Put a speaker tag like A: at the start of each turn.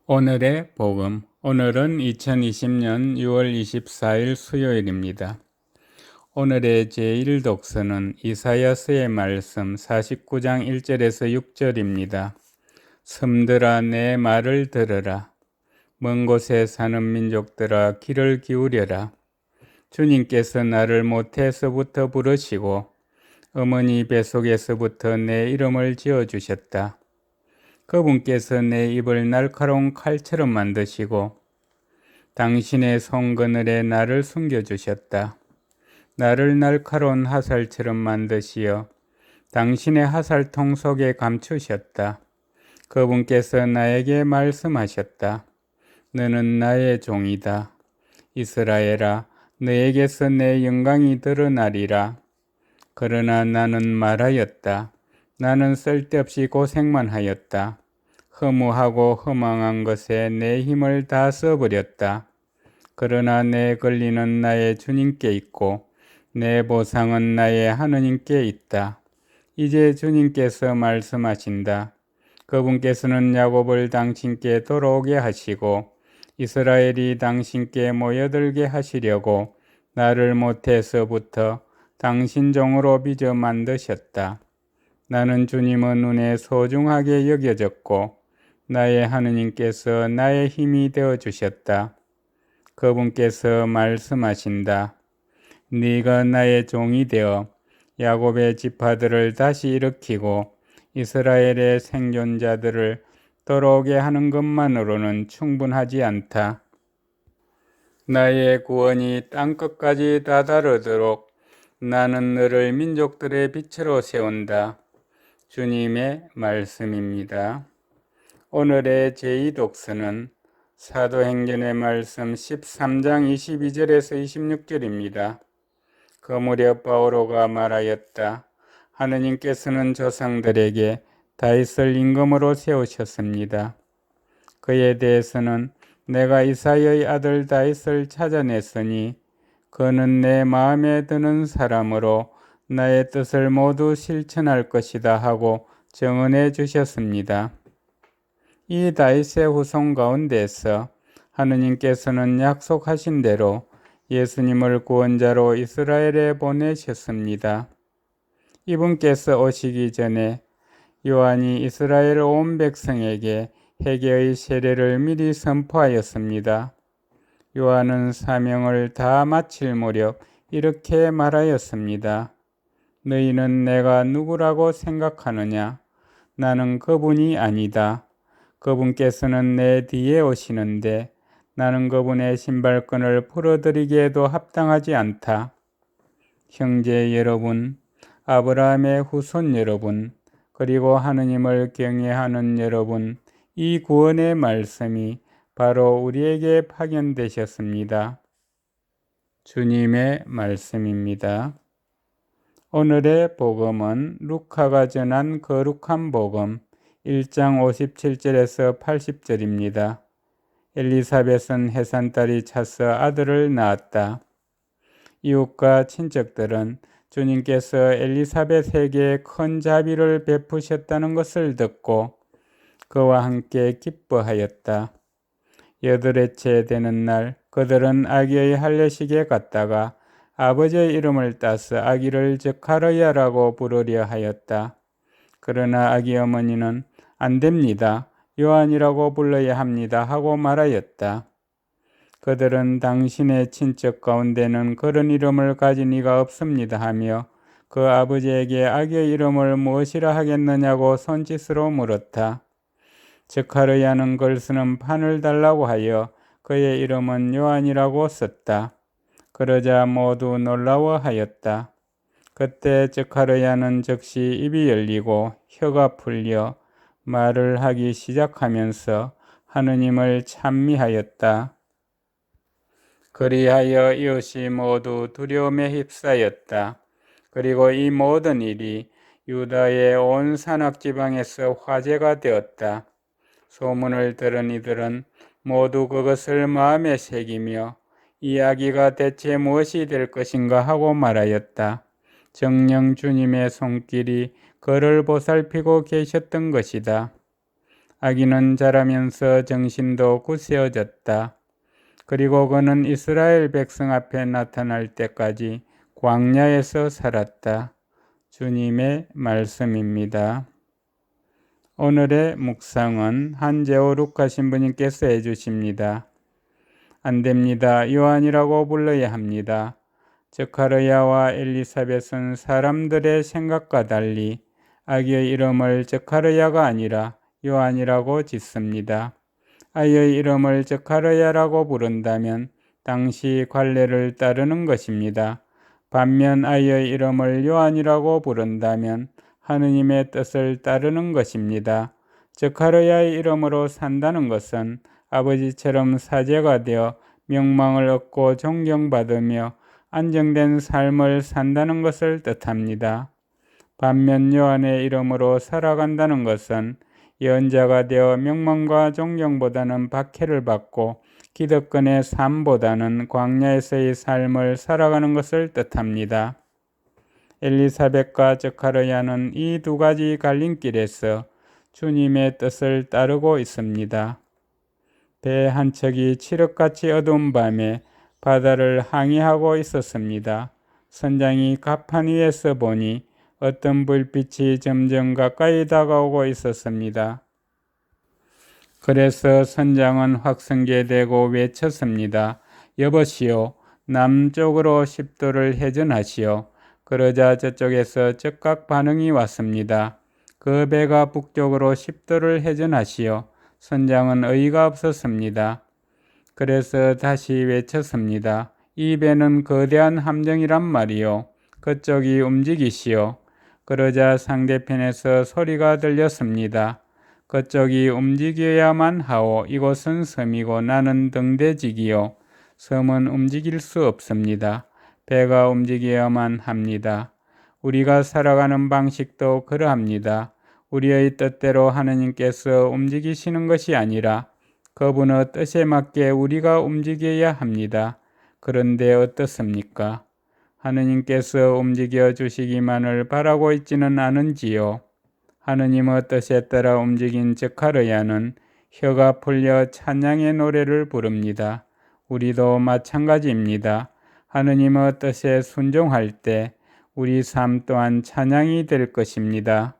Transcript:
A: 오늘의 복음. 오늘은 2020년 6월 24일 수요일입니다. 오늘의 제1독서는 이사야서의 말씀 49장 1절에서 6절입니다. 섬들아 내 말을 들으라. 먼 곳에 사는 민족들아 귀를 기울여라. 주님께서 나를 모태에서부터 부르시고 어머니 뱃속에서부터 내 이름을 지어주셨다. 그분께서 내 입을 날카로운 칼처럼 만드시고 당신의 손그늘에 나를 숨겨주셨다. 나를 날카로운 화살처럼 만드시어 당신의 화살통 속에 감추셨다. 그분께서 나에게 말씀하셨다. 너는 나의 종이다. 이스라엘아, 너에게서 내 영광이 드러나리라. 그러나 나는 말하였다. 나는 쓸데없이 고생만 하였다. 허무하고 허망한 것에 내 힘을 다 써버렸다. 그러나 내 권리는 나의 주님께 있고 내 보상은 나의 하느님께 있다. 이제 주님께서 말씀하신다. 그분께서는 야곱을 당신께 돌아오게 하시고 이스라엘이 당신께 모여들게 하시려고 나를 모태에서부터 당신 종으로 빚어 만드셨다. 나는 주님의 눈에 소중하게 여겨졌고 나의 하느님께서 나의 힘이 되어주셨다. 그분께서 말씀하신다. 네가 나의 종이 되어 야곱의 지파들을 다시 일으키고 이스라엘의 생존자들을 돌아오게 하는 것만으로는 충분하지 않다. 나의 구원이 땅끝까지 다다르도록 나는 너를 민족들의 빛으로 세운다. 주님의 말씀입니다. 오늘의 제2독서는 사도행전의 말씀 13장 22절에서 26절입니다. 그 무렵 바오로가 말하였다. 하느님께서는 조상들에게 다윗을 임금으로 세우셨습니다. 그에 대해서는 내가 이사야의 아들 다윗을 찾아냈으니 그는 내 마음에 드는 사람으로 나의 뜻을 모두 실천할 것이다 하고 증언해 주셨습니다. 이 다윗의 후손 가운데서 하느님께서는 약속하신 대로 예수님을 구원자로 이스라엘에 보내셨습니다. 이분께서 오시기 전에 요한이 이스라엘 온 백성에게 회개의 세례를 미리 선포하였습니다. 요한은 사명을 다 마칠 무렵 이렇게 말하였습니다. 너희는 내가 누구라고 생각하느냐? 나는 그분이 아니다. 그분께서는 내 뒤에 오시는데 나는 그분의 신발끈을 풀어드리기에도 합당하지 않다. 형제 여러분, 아브라함의 후손 여러분, 그리고 하느님을 경외하는 여러분, 이 구원의 말씀이 바로 우리에게 파견되셨습니다. 주님의 말씀입니다. 오늘의 복음은 루카가 전한 거룩한 복음 1장 57절에서 80절입니다. 엘리사벳은 해산달이 차서 아들을 낳았다. 이웃과 친척들은 주님께서 엘리사벳에게 큰 자비를 베푸셨다는 것을 듣고 그와 함께 기뻐하였다. 여덟해째 되는 날 그들은 아기의 할례식에 갔다가 아버지의 이름을 따서 아기를 저카르야라고 부르려 하였다. 그러나 아기 어머니는 안 됩니다. 요한이라고 불러야 합니다 하고 말하였다. 그들은 당신의 친척 가운데는 그런 이름을 가진 이가 없습니다 하며 그 아버지에게 아기의 이름을 무엇이라 하겠느냐고 손짓으로 물었다. 저카르야는 글 쓰는 판을 달라고 하여 그의 이름은 요한이라고 썼다. 그러자 모두 놀라워하였다. 그때 저카르야는 즉시 입이 열리고 혀가 풀려 말을 하기 시작하면서 하느님을 찬미하였다. 그리하여 이웃이 모두 두려움에 휩싸였다. 그리고 이 모든 일이 유다의 온 산악지방에서 화제가 되었다. 소문을 들은 이들은 모두 그것을 마음에 새기며 이 아기가 대체 무엇이 될 것인가 하고 말하였다. 정녕 주님의 손길이 그를 보살피고 계셨던 것이다. 아기는 자라면서 정신도 굳세어졌다. 그리고 그는 이스라엘 백성 앞에 나타날 때까지 광야에서 살았다. 주님의 말씀입니다. 오늘의 묵상은 한재호 루카 신부님께서 해주십니다. 안됩니다. 요한이라고 불러야 합니다. 저카르야와 엘리사벳은 사람들의 생각과 달리 아기의 이름을 저카르야가 아니라 요한이라고 짓습니다. 아이의 이름을 저카르야라고 부른다면 당시 관례를 따르는 것입니다. 반면 아이의 이름을 요한이라고 부른다면 하느님의 뜻을 따르는 것입니다. 저카르야의 이름으로 산다는 것은 아버지처럼 사제가 되어 명망을 얻고 존경받으며 안정된 삶을 산다는 것을 뜻합니다. 반면 요한의 이름으로 살아간다는 것은 예언자가 되어 명망과 존경보다는 박해를 받고 기득권의 삶보다는 광야에서의 삶을 살아가는 것을 뜻합니다. 엘리사벳과 저카르야는 이 두 가지 갈림길에서 주님의 뜻을 따르고 있습니다. 배 한 척이 칠흑같이 어두운 밤에 바다를 항해하고 있었습니다. 선장이 갑판 위에서 보니 어떤 불빛이 점점 가까이 다가오고 있었습니다. 그래서 선장은 확성기대고 외쳤습니다. 여보시오, 남쪽으로 10도를 회전하시오. 그러자 저쪽에서 즉각 반응이 왔습니다. 그 배가 북쪽으로 10도를 회전하시오. 선장은 어이가 없었습니다. 그래서 다시 외쳤습니다. 이 배는 거대한 함정이란 말이요. 그쪽이 움직이시오. 그러자 상대편에서 소리가 들렸습니다. 그쪽이 움직여야만 하오. 이곳은 섬이고 나는 등대지기요. 섬은 움직일 수 없습니다. 배가 움직여야만 합니다. 우리가 살아가는 방식도 그러합니다. 우리의 뜻대로 하느님께서 움직이시는 것이 아니라 그분의 뜻에 맞게 우리가 움직여야 합니다. 그런데 어떻습니까? 하느님께서 움직여 주시기만을 바라고 있지는 않은지요. 하느님의 뜻에 따라 움직인 저카르야는 혀가 풀려 찬양의 노래를 부릅니다. 우리도 마찬가지입니다. 하느님의 뜻에 순종할 때 우리 삶 또한 찬양이 될 것입니다.